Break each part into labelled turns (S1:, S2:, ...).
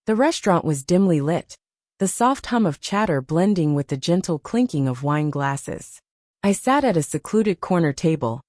S1: The restaurant was dimly lit, the soft hum of chatter blending with the gentle clinking of wine glasses. I sat at a secluded corner table,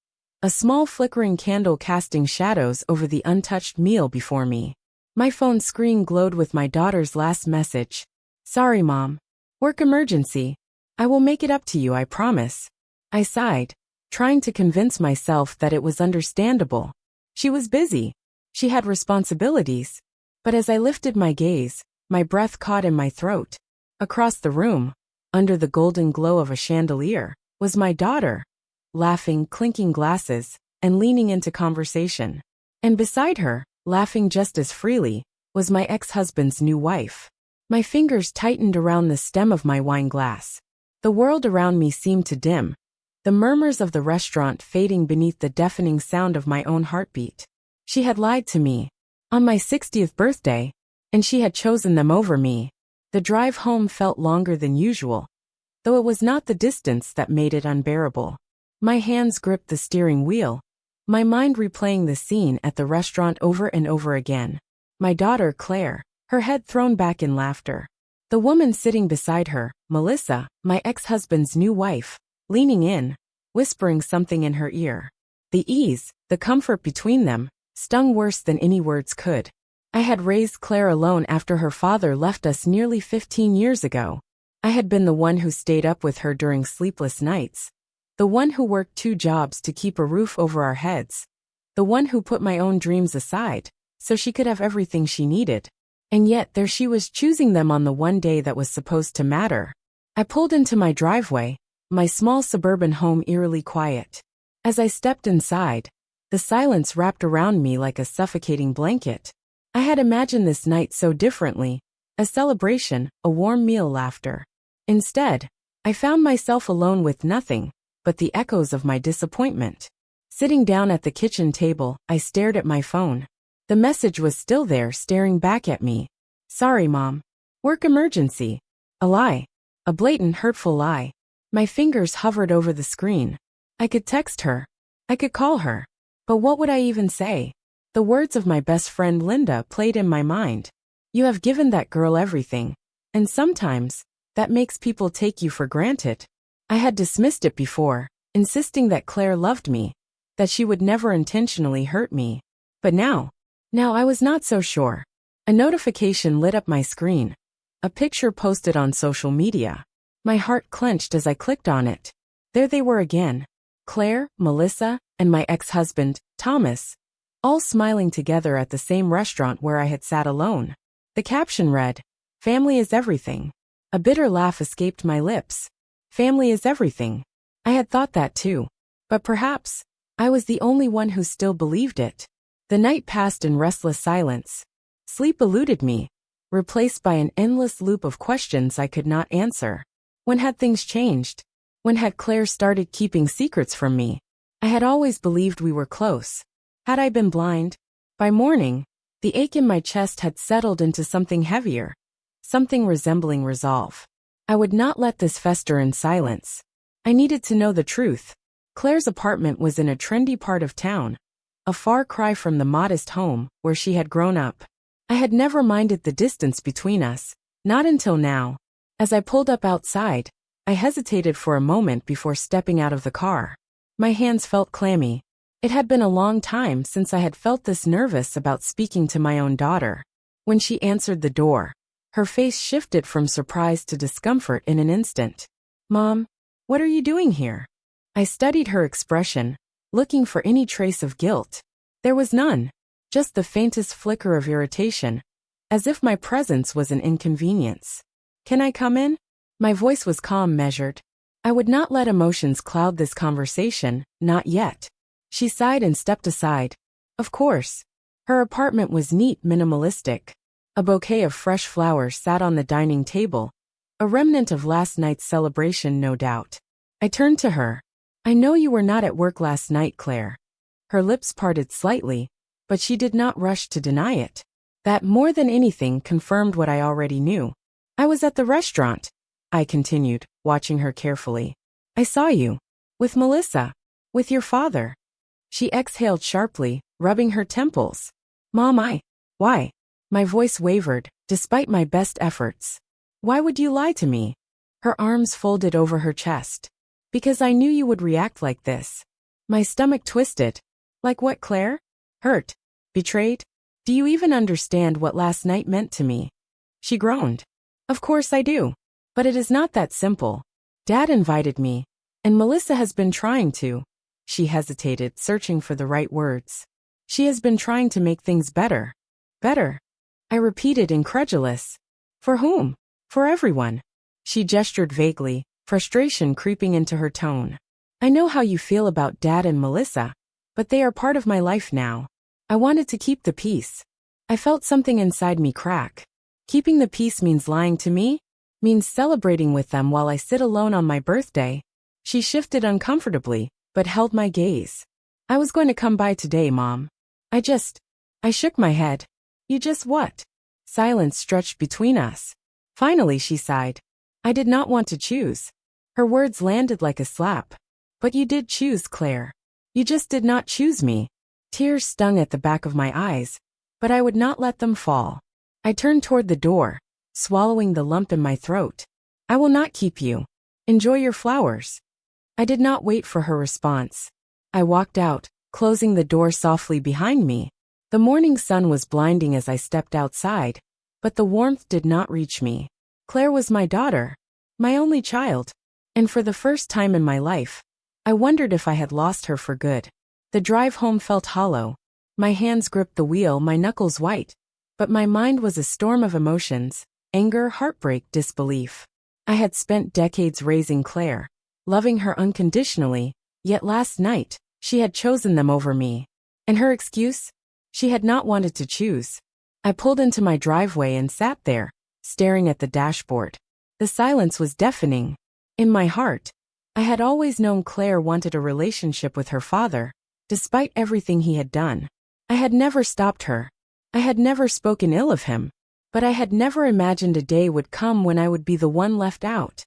S1: a small flickering candle casting shadows over the untouched meal before me. My phone screen glowed with my daughter's last message. "Sorry, Mom. Work emergency. I will make it up to you, I promise." I sighed, trying to convince myself that it was understandable. She was busy. She had responsibilities. But as I lifted my gaze, my breath caught in my throat. Across the room, under the golden glow of a chandelier, was my daughter, laughing, clinking glasses, and leaning into conversation. And beside her, laughing just as freely, was my ex-husband's new wife. My fingers tightened around the stem of my wine glass. The world around me seemed to dim, the murmurs of the restaurant fading beneath the deafening sound of my own heartbeat. She had lied to me. On my 60th birthday, and she had chosen them over me. The drive home felt longer than usual, though it was not the distance that made it unbearable. My hands gripped the steering wheel, my mind replaying the scene at the restaurant over and over again. My daughter, Claire, her head thrown back in laughter. The woman sitting beside her, Melissa, my ex-husband's new wife, leaning in, whispering something in her ear. The ease, the comfort between them, stung worse than any words could. I had raised Claire alone after her father left us nearly 15 years ago. I had been the one who stayed up with her during sleepless nights, the one who worked 2 jobs to keep a roof over our heads, the one who put my own dreams aside so she could have everything she needed. And yet there she was choosing them on the one day that was supposed to matter. I pulled into my driveway, my small suburban home eerily quiet. As I stepped inside, the silence wrapped around me like a suffocating blanket. I had imagined this night so differently, a celebration, a warm meal, laughter. Instead, I found myself alone with nothing but the echoes of my disappointment. Sitting down at the kitchen table, I stared at my phone. The message was still there, staring back at me. "Sorry, Mom. Work emergency." A lie. A blatant, hurtful lie. My fingers hovered over the screen. I could text her. I could call her. But what would I even say? The words of my best friend Linda played in my mind. "You have given that girl everything. And sometimes, that makes people take you for granted." I had dismissed it before, insisting that Claire loved me, that she would never intentionally hurt me. But now I was not so sure. A notification lit up my screen. A picture posted on social media. My heart clenched as I clicked on it. There they were again. Claire, Melissa, and my ex-husband, Thomas, all smiling together at the same restaurant where I had sat alone. The caption read, "Family is everything." A bitter laugh escaped my lips. Family is everything. I had thought that too. But perhaps I was the only one who still believed it. The night passed in restless silence. Sleep eluded me, replaced by an endless loop of questions I could not answer. When had things changed? When had Claire started keeping secrets from me? I had always believed we were close. Had I been blind? By morning, the ache in my chest had settled into something heavier, something resembling resolve. I would not let this fester in silence. I needed to know the truth. Claire's apartment was in a trendy part of town, a far cry from the modest home where she had grown up. I had never minded the distance between us, not until now. As I pulled up outside, I hesitated for a moment before stepping out of the car. My hands felt clammy. It had been a long time since I had felt this nervous about speaking to my own daughter. When she answered the door, her face shifted from surprise to discomfort in an instant. "Mom, what are you doing here?" I studied her expression, looking for any trace of guilt. There was none, just the faintest flicker of irritation, as if my presence was an inconvenience. "Can I come in?" My voice was calm, measured. I would not let emotions cloud this conversation, not yet. She sighed and stepped aside. Of course. Her apartment was neat, minimalistic. A bouquet of fresh flowers sat on the dining table, a remnant of last night's celebration, no doubt. I turned to her. "I know you were not at work last night, Claire." Her lips parted slightly, but she did not rush to deny it. That more than anything confirmed what I already knew. "I was at the restaurant," I continued, watching her carefully. "I saw you. With Melissa. With your father." She exhaled sharply, rubbing her temples. "Mom, why?" My voice wavered, despite my best efforts. Why would you lie to me? Her arms folded over her chest. Because I knew you would react like this. My stomach twisted. Like what, Claire? Hurt? Betrayed? Do you even understand what last night meant to me? She groaned. Of course I do. But it is not that simple. Dad invited me. And Melissa has been trying to. She hesitated, searching for the right words. She has been trying to make things better. Better? I repeated, incredulous. For whom? For everyone. She gestured vaguely, frustration creeping into her tone. I know how you feel about Dad and Melissa, but they are part of my life now. I wanted to keep the peace. I felt something inside me crack. Keeping the peace means lying to me? Means celebrating with them while I sit alone on my birthday? She shifted uncomfortably, but held my gaze. I was going to come by today, Mom. I shook my head. You just what? Silence stretched between us. Finally, she sighed. I did not want to choose. Her words landed like a slap. But you did choose, Claire. You just did not choose me. Tears stung at the back of my eyes, but I would not let them fall. I turned toward the door, swallowing the lump in my throat. I will not keep you. Enjoy your flowers. I did not wait for her response. I walked out, closing the door softly behind me. The morning sun was blinding as I stepped outside, but the warmth did not reach me. Claire was my daughter, my only child, and for the first time in my life, I wondered if I had lost her for good. The drive home felt hollow. My hands gripped the wheel, my knuckles white, but my mind was a storm of emotions: anger, heartbreak, disbelief. I had spent decades raising Claire, loving her unconditionally, yet last night, she had chosen them over me. And her excuse? She had not wanted to choose. I pulled into my driveway and sat there, staring at the dashboard. The silence was deafening. In my heart, I had always known Claire wanted a relationship with her father, despite everything he had done. I had never stopped her. I had never spoken ill of him. But I had never imagined a day would come when I would be the one left out,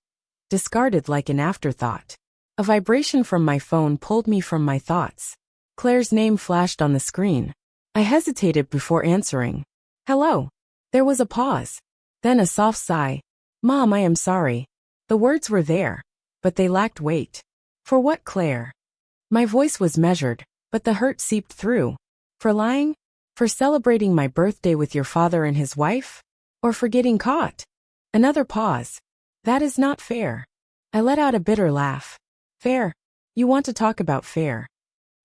S1: discarded like an afterthought. A vibration from my phone pulled me from my thoughts. Claire's name flashed on the screen. I hesitated before answering. Hello. There was a pause. Then a soft sigh. Mom, I am sorry. The words were there, but they lacked weight. For what, Claire? My voice was measured, but the hurt seeped through. For lying? For celebrating my birthday with your father and his wife? Or for getting caught? Another pause. That is not fair. I let out a bitter laugh. Fair? You want to talk about fair?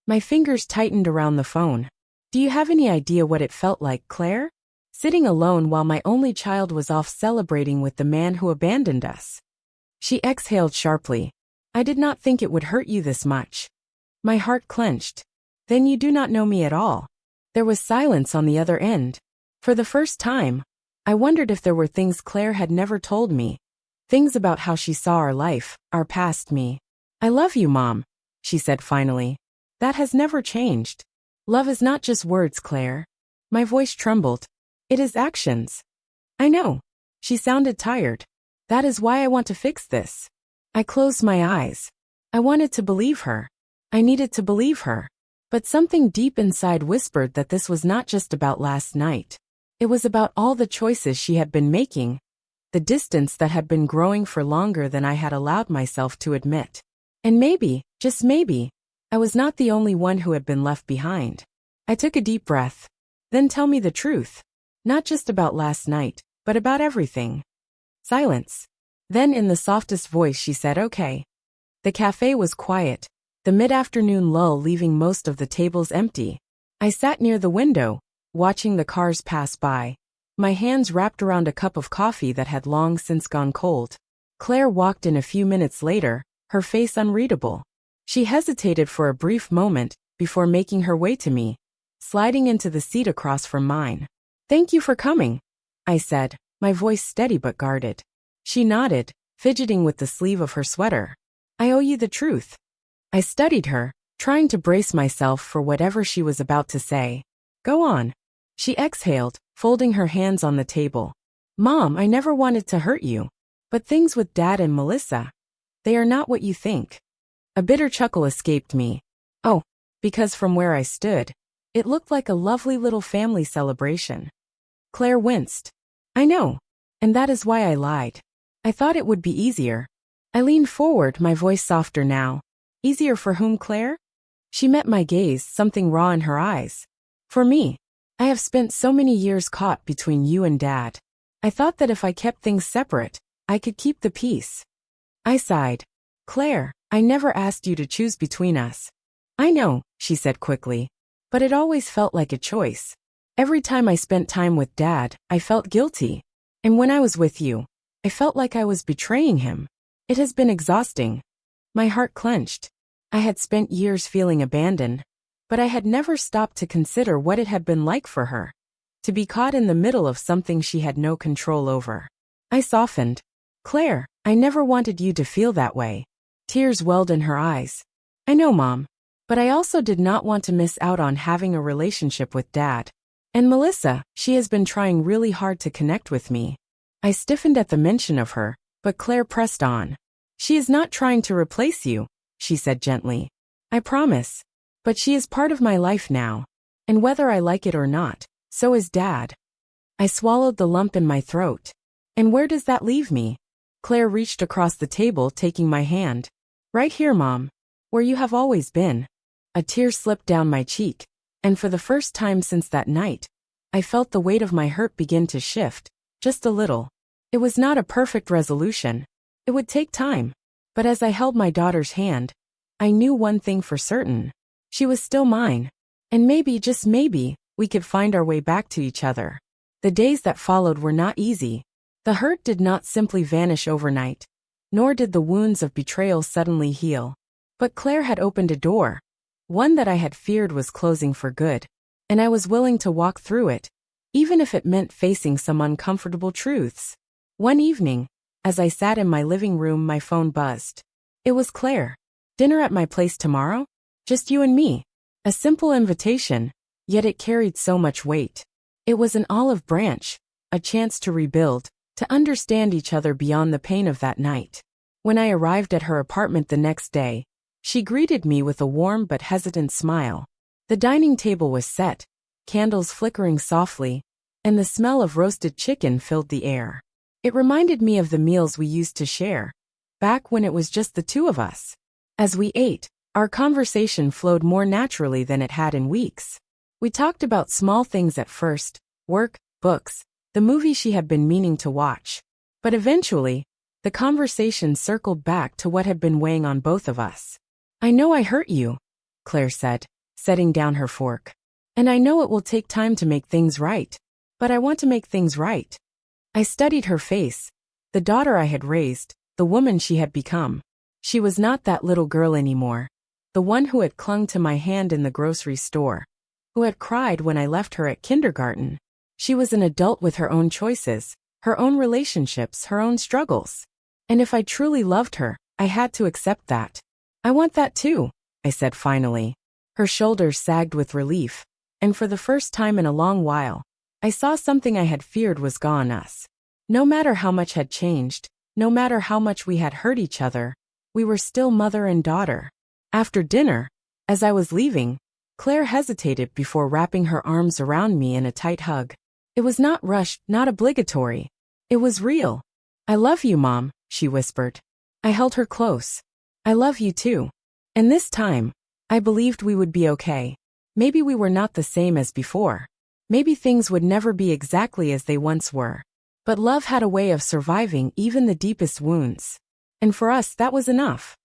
S1: My fingers tightened around the phone. Do you have any idea what it felt like, Claire? Sitting alone while my only child was off celebrating with the man who abandoned us. She exhaled sharply. I did not think it would hurt you this much. My heart clenched. Then you do not know me at all. There was silence on the other end. For the first time, I wondered if there were things Claire had never told me. Things about how she saw our life, our past me. I love you, Mom, she said finally. That has never changed. Love is not just words, Claire. My voice trembled. It is actions. I know. She sounded tired. That is why I want to fix this. I closed my eyes. I wanted to believe her. I needed to believe her. But something deep inside whispered that this was not just about last night. It was about all the choices she had been making, the distance that had been growing for longer than I had allowed myself to admit. And maybe, just maybe, I was not the only one who had been left behind. I took a deep breath. Then tell me the truth. Not just about last night, but about everything. Silence. Then in the softest voice she said, okay. The cafe was quiet, the mid-afternoon lull leaving most of the tables empty. I sat near the window, watching the cars pass by, my hands wrapped around a cup of coffee that had long since gone cold. Claire walked in a few minutes later, her face unreadable. She hesitated for a brief moment before making her way to me, sliding into the seat across from mine. Thank you for coming, I said, my voice steady but guarded. She nodded, fidgeting with the sleeve of her sweater. I owe you the truth. I studied her, trying to brace myself for whatever she was about to say. Go on. She exhaled, folding her hands on the table. Mom, I never wanted to hurt you. But things with Dad and Melissa, they are not what you think. A bitter chuckle escaped me. Oh, because from where I stood, it looked like a lovely little family celebration. Claire winced. I know. And that is why I lied. I thought it would be easier. I leaned forward, my voice softer now. Easier for whom, Claire? She met my gaze, something raw in her eyes. For me. I have spent so many years caught between you and Dad. I thought that if I kept things separate, I could keep the peace. I sighed. Claire, I never asked you to choose between us. I know, she said quickly. But it always felt like a choice. Every time I spent time with Dad, I felt guilty. And when I was with you, I felt like I was betraying him. It has been exhausting. My heart clenched. I had spent years feeling abandoned, but I had never stopped to consider what it had been like for her. To be caught in the middle of something she had no control over. I softened. Claire, I never wanted you to feel that way. Tears welled in her eyes. I know, Mom. But I also did not want to miss out on having a relationship with Dad. And Melissa, she has been trying really hard to connect with me. I stiffened at the mention of her, but Claire pressed on. She is not trying to replace you, she said gently. I promise. But she is part of my life now. And whether I like it or not, so is Dad. I swallowed the lump in my throat. And where does that leave me? Claire reached across the table, taking my hand. Right here, Mom. Where you have always been. A tear slipped down my cheek, and for the first time since that night, I felt the weight of my hurt begin to shift, just a little. It was not a perfect resolution. It would take time. But as I held my daughter's hand, I knew one thing for certain. She was still mine. And maybe, just maybe, we could find our way back to each other. The days that followed were not easy. The hurt did not simply vanish overnight, nor did the wounds of betrayal suddenly heal. But Claire had opened a door. One that I had feared was closing for good, and I was willing to walk through it, even if it meant facing some uncomfortable truths. One evening, as I sat in my living room, my phone buzzed. It was Claire. Dinner at my place tomorrow? Just you and me. A simple invitation, yet it carried so much weight. It was an olive branch, a chance to rebuild, to understand each other beyond the pain of that night. When I arrived at her apartment the next day, she greeted me with a warm but hesitant smile. The dining table was set, candles flickering softly, and the smell of roasted chicken filled the air. It reminded me of the meals we used to share, back when it was just the two of us. As we ate, our conversation flowed more naturally than it had in weeks. We talked about small things at first, work, books, the movie she had been meaning to watch. But eventually, the conversation circled back to what had been weighing on both of us. I know I hurt you, Claire said, setting down her fork. And I know it will take time to make things right. But I want to make things right. I studied her face, the daughter I had raised, the woman she had become. She was not that little girl anymore, the one who had clung to my hand in the grocery store, who had cried when I left her at kindergarten. She was an adult with her own choices, her own relationships, her own struggles. And if I truly loved her, I had to accept that. I want that too, I said finally. Her shoulders sagged with relief, and for the first time in a long while, I saw something I had feared was gone. Us. No matter how much had changed, no matter how much we had hurt each other, we were still mother and daughter. After dinner, as I was leaving, Claire hesitated before wrapping her arms around me in a tight hug. It was not rushed, not obligatory. It was real. I love you, Mom, she whispered. I held her close. I love you too. And this time, I believed we would be okay. Maybe we were not the same as before. Maybe things would never be exactly as they once were. But love had a way of surviving even the deepest wounds. And for us, that was enough.